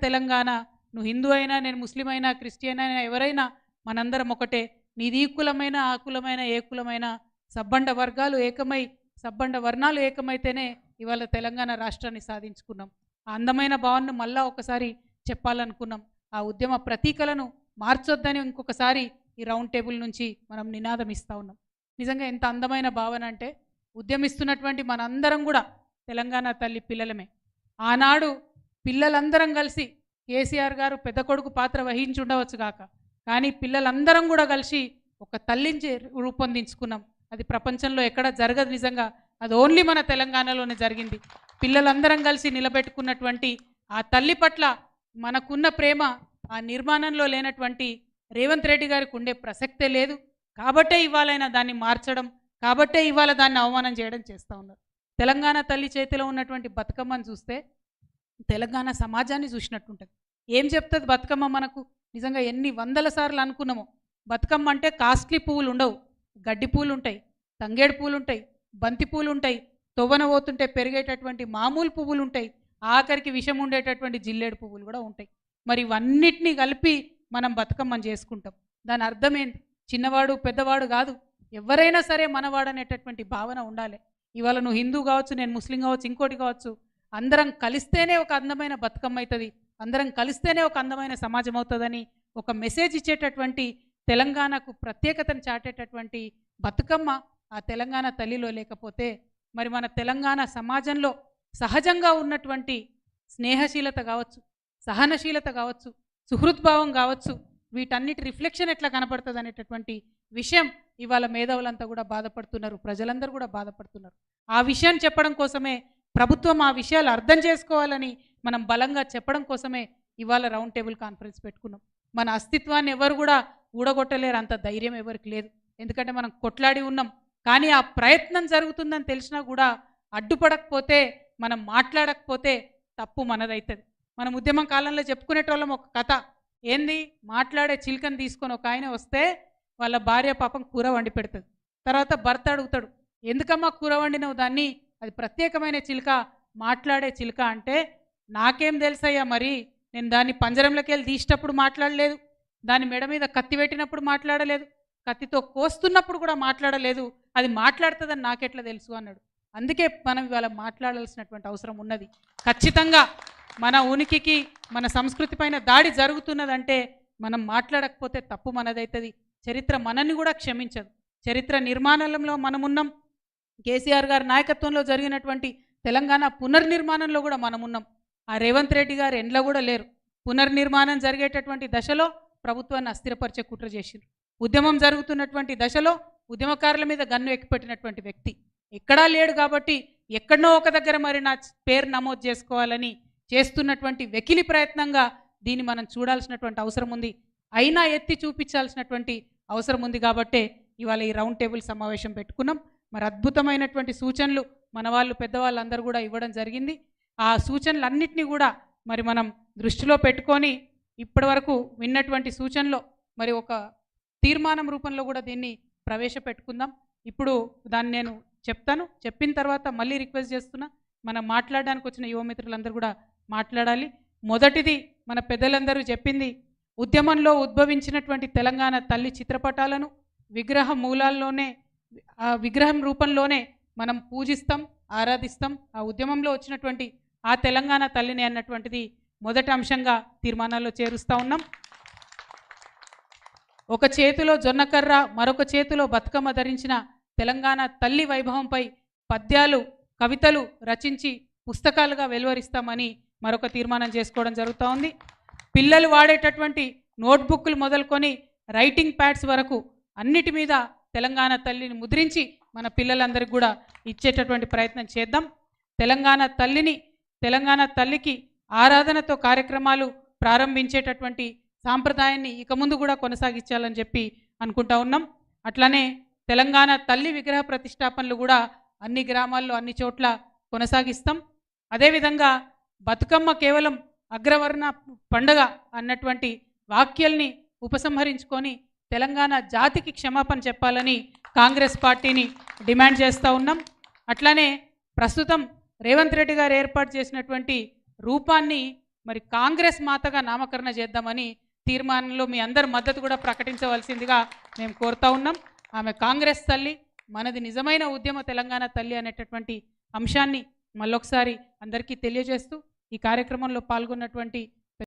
తెలంగాణ నువ్వు హిందూ అయినా నేను ముస్లిం అయినా క్రిస్టియన్ అయినా ఎవరైనా మనందరం ఒకటే. నీది ఈ కులమైన ఆ కులమైన ఏ కులమైన సబ్బండ వర్గాలు ఏకమై సబ్బండ వర్ణాలు ఏకమైతేనే ఇవాళ తెలంగాణ రాష్ట్రాన్ని సాధించుకున్నాం. ఆ అందమైన భావనను మళ్ళా ఒకసారి చెప్పాలనుకున్నాం. ఆ ఉద్యమ ప్రతీకలను మార్చొద్దని ఇంకొకసారి ఈ రౌండ్ టేబుల్ నుంచి మనం నినాదం ఇస్తూ ఉన్నాం. నిజంగా ఎంత అందమైన భావన అంటే ఉద్యమిస్తున్నటువంటి మనందరం కూడా తెలంగాణ తల్లి పిల్లలమే. ఆనాడు పిల్లలందరం కలిసి కేసీఆర్ గారు పెద్ద కొడుకు పాత్ర వహించి ఉండవచ్చు కాక, కానీ పిల్లలందరం కూడా కలిసి ఒక తల్లిని రూపొందించుకున్నాం. అది ప్రపంచంలో ఎక్కడ జరగదు. నిజంగా అది ఓన్లీ మన తెలంగాణలోనే జరిగింది. పిల్లలందరం కలిసి నిలబెట్టుకున్నటువంటి ఆ తల్లి పట్ల మనకున్న ప్రేమ ఆ నిర్మాణంలో లేనటువంటి రేవంత్ రెడ్డి గారికి ఉండే ప్రసక్తే లేదు. కాబట్టే ఇవాళైనా దాన్ని మార్చడం, కాబట్టే ఇవాళ దాన్ని అవమానం చేయడం చేస్తూ ఉన్నారు. తెలంగాణ తల్లి చేతిలో ఉన్నటువంటి బతుకమ్మను చూస్తే తెలంగాణ సమాజాన్ని చూసినట్టుంటుంది. ఏం చెప్తుంది బతుకమ్మ మనకు? నిజంగా ఎన్ని వందల సార్లు అనుకున్నామో బతుకమ్మ అంటే కాస్ట్లీ పువ్వులు ఉండవు, గడ్డి పూలు ఉంటాయి, తంగేడు పూలు ఉంటాయి, బంతి పూలు ఉంటాయి, తొవ్వన పోతుంటే పెరిగేటటువంటి మామూలు పువ్వులు ఉంటాయి, ఆఖరికి విషం ఉండేటటువంటి జిల్లేడు పువ్వులు కూడా ఉంటాయి. మరి ఇవన్నిటినీ కలిపి మనం బతుకమ్మని చేసుకుంటాం. దాని అర్థం ఏంటి? చిన్నవాడు పెద్దవాడు కాదు, ఎవరైనా సరే మనవాడనేటటువంటి భావన ఉండాలి. ఇవాళ నువ్వు హిందూ కావచ్చు, నేను ముస్లిం కావచ్చు, ఇంకోటి కావచ్చు, అందరం కలిస్తేనే ఒక అందమైన బతుకమ్మ అవుతుంది, అందరం కలిస్తేనే ఒక అందమైన సమాజం అవుతుందని ఒక మెసేజ్ ఇచ్చేటటువంటి తెలంగాణకు ప్రత్యేకతను చాటేటటువంటి బతుకమ్మ ఆ తెలంగాణ తల్లిలో లేకపోతే మరి మన తెలంగాణ సమాజంలో సహజంగా ఉన్నటువంటి స్నేహశీలత కావచ్చు, సహనశీలత కావచ్చు, సుహృద్భావం కావచ్చు, వీటన్నిటి రిఫ్లెక్షన్ ఎట్లా కనపడుతుంది అనేటటువంటి విషయం ఇవాళ మేధావులంతా కూడా బాధపడుతున్నారు, ప్రజలందరూ కూడా బాధపడుతున్నారు. ఆ విషయాన్ని చెప్పడం కోసమే ప్రభుత్వం ఆ విషయాలు అర్థం చేసుకోవాలని మనం బలంగా చెప్పడం కోసమే ఇవాళ రౌండ్ టేబుల్ కాన్ఫరెన్స్ పెట్టుకున్నాం. మన అస్తిత్వాన్ని ఎవరు కూడా ఊడగొట్టలేరు, అంత ధైర్యం ఎవరికి లేదు. ఎందుకంటే మనం కొట్లాడి ఉన్నాం. కానీ ఆ ప్రయత్నం జరుగుతుందని తెలిసినా కూడా అడ్డుపడకపోతే, మనం మాట్లాడకపోతే తప్పు మనదవుతుంది. మనం ఉద్యమం కాలంలో చెప్పుకునేటోళ్ళం ఒక కథ. ఏంది? మాట్లాడే చిలుకని తీసుకొని ఒక ఆయన వస్తే వాళ్ళ భార్య పాపం కూర వండి పెడుతుంది. తర్వాత భర్త అడుగుతాడు, ఎందుకమ్మా కూర వండినవు దాన్ని? అది ప్రత్యేకమైన చిలుక, మాట్లాడే చిలుక అంటే, నాకేం తెలుసయ్యా, మరి నేను దాన్ని పంజరంలోకి వెళ్ళి తీసేటప్పుడు మాట్లాడలేదు, దాని మెడ మీద కత్తి పెట్టినప్పుడు మాట్లాడలేదు, కత్తితో కోస్తున్నప్పుడు కూడా మాట్లాడలేదు, అది మాట్లాడుతుందని నాకెట్లా తెలుసు అన్నాడు. అందుకే మనం ఇవాళ మాట్లాడాల్సినటువంటి అవసరం ఉన్నది. ఖచ్చితంగా మన ఉనికికి మన సంస్కృతి పైన దాడి జరుగుతున్నదంటే మనం మాట్లాడకపోతే తప్పు మనదవుతుంది. చరిత్ర మనల్ని కూడా క్షమించదు. చరిత్ర నిర్మాణంలో మనమున్నాం. కేసీఆర్ గారి నాయకత్వంలో జరిగినటువంటి తెలంగాణ పునర్నిర్మాణంలో కూడా మనమున్నాం. ఆ రేవంత్ రెడ్డి గారు ఎండ్లో కూడా లేరు. పునర్నిర్మాణం జరిగేటటువంటి దశలో ప్రభుత్వాన్ని అస్థిరపరిచే కుట్ర చేసిండ్రు. ఉద్యమం జరుగుతున్నటువంటి దశలో ఉద్యమకారుల మీద గన్ను ఎక్కిపెట్టినటువంటి వ్యక్తి ఎక్కడా లేడు. కాబట్టి ఎక్కడనో ఒక దగ్గర మరి నా పేరు నమోదు చేసుకోవాలని చేస్తున్నటువంటి వెకిలి ప్రయత్నంగా దీన్ని మనం చూడాల్సినటువంటి అవసరం ఉంది. అయినా ఎత్తి చూపించాల్సినటువంటి అవసరం ఉంది. కాబట్టే ఇవాళ ఈ రౌండ్ టేబుల్ సమావేశం పెట్టుకున్నాం. మరి అద్భుతమైనటువంటి సూచనలు మన వాళ్ళు పెద్దవాళ్ళు అందరూ కూడా ఇవ్వడం జరిగింది. ఆ సూచనలన్నింటినీ కూడా మరి మనం దృష్టిలో పెట్టుకొని ఇప్పటి వరకు విన్నటువంటి సూచనలో మరి ఒక తీర్మానం రూపంలో కూడా దీన్ని ప్రవేశపెట్టుకుందాం. ఇప్పుడు దాన్ని నేను చెప్తాను. చెప్పిన తర్వాత మళ్ళీ రిక్వెస్ట్ చేస్తున్నా, మనం మాట్లాడడానికి వచ్చిన యువమిత్రులందరూ కూడా మాట్లాడాలి. మొదటిది మన పెద్దలందరూ చెప్పింది, ఉద్యమంలో ఉద్భవించినటువంటి తెలంగాణ తల్లి చిత్రపటాలను విగ్రహ మూలాల్లోనే, ఆ విగ్రహం రూపంలోనే మనం పూజిస్తాం, ఆరాధిస్తాం. ఆ ఉద్యమంలో వచ్చినటువంటి ఆ తెలంగాణ తల్లిని అన్నటువంటిది మొదటి అంశంగా తీర్మానాల్లో చేరుస్తూ ఉన్నాం. ఒక చేతిలో జొన్నకర్ర, మరొక చేతిలో బతుకమ్మ ధరించిన తెలంగాణ తల్లి వైభవంపై పద్యాలు, కవితలు రచించి పుస్తకాలుగా వెలువరిస్తామని మరొక తీర్మానం చేసుకోవడం జరుగుతూ ఉంది. పిల్లలు వాడేటటువంటి నోట్బుక్లు మొదలుకొని రైటింగ్ ప్యాడ్స్ వరకు అన్నిటి మీద తెలంగాణ తల్లిని ముద్రించి మన పిల్లలందరికీ కూడా ఇచ్చేటటువంటి ప్రయత్నం చేద్దాం. తెలంగాణ తల్లికి ఆరాధనతో కార్యక్రమాలు ప్రారంభించేటటువంటి సాంప్రదాయాన్ని ఇక ముందు కూడా కొనసాగించాలని చెప్పి అనుకుంటా ఉన్నాం. అట్లానే తెలంగాణ తల్లి విగ్రహ ప్రతిష్టాపనలు కూడా అన్ని గ్రామాల్లో అన్ని చోట్ల కొనసాగిస్తాం. అదేవిధంగా బతుకమ్మ కేవలం అగ్రవర్ణ పండుగ అన్నటువంటి వాక్యాల్ని ఉపసంహరించుకొని తెలంగాణ జాతికి క్షమాపణ చెప్పాలని కాంగ్రెస్ పార్టీని డిమాండ్ చేస్తూ ఉన్నాం. అట్లానే ప్రస్తుతం రేవంత్ రెడ్డి గారు ఏర్పాటు చేసినటువంటి రూపాన్ని మరి కాంగ్రెస్ మాతగా నామకరణ చేద్దామని తీర్మానంలో మీ అందరి మద్దతు కూడా ప్రకటించవలసిందిగా మేము కోరుతా ఉన్నాం. ఆమె కాంగ్రెస్ తల్లి, మనది నిజమైన ఉద్యమ తెలంగాణ తల్లి అనేటటువంటి అంశాన్ని మళ్ళొకసారి అందరికీ తెలియజేస్తూ ఈ కార్యక్రమంలో పాల్గొన్నటువంటి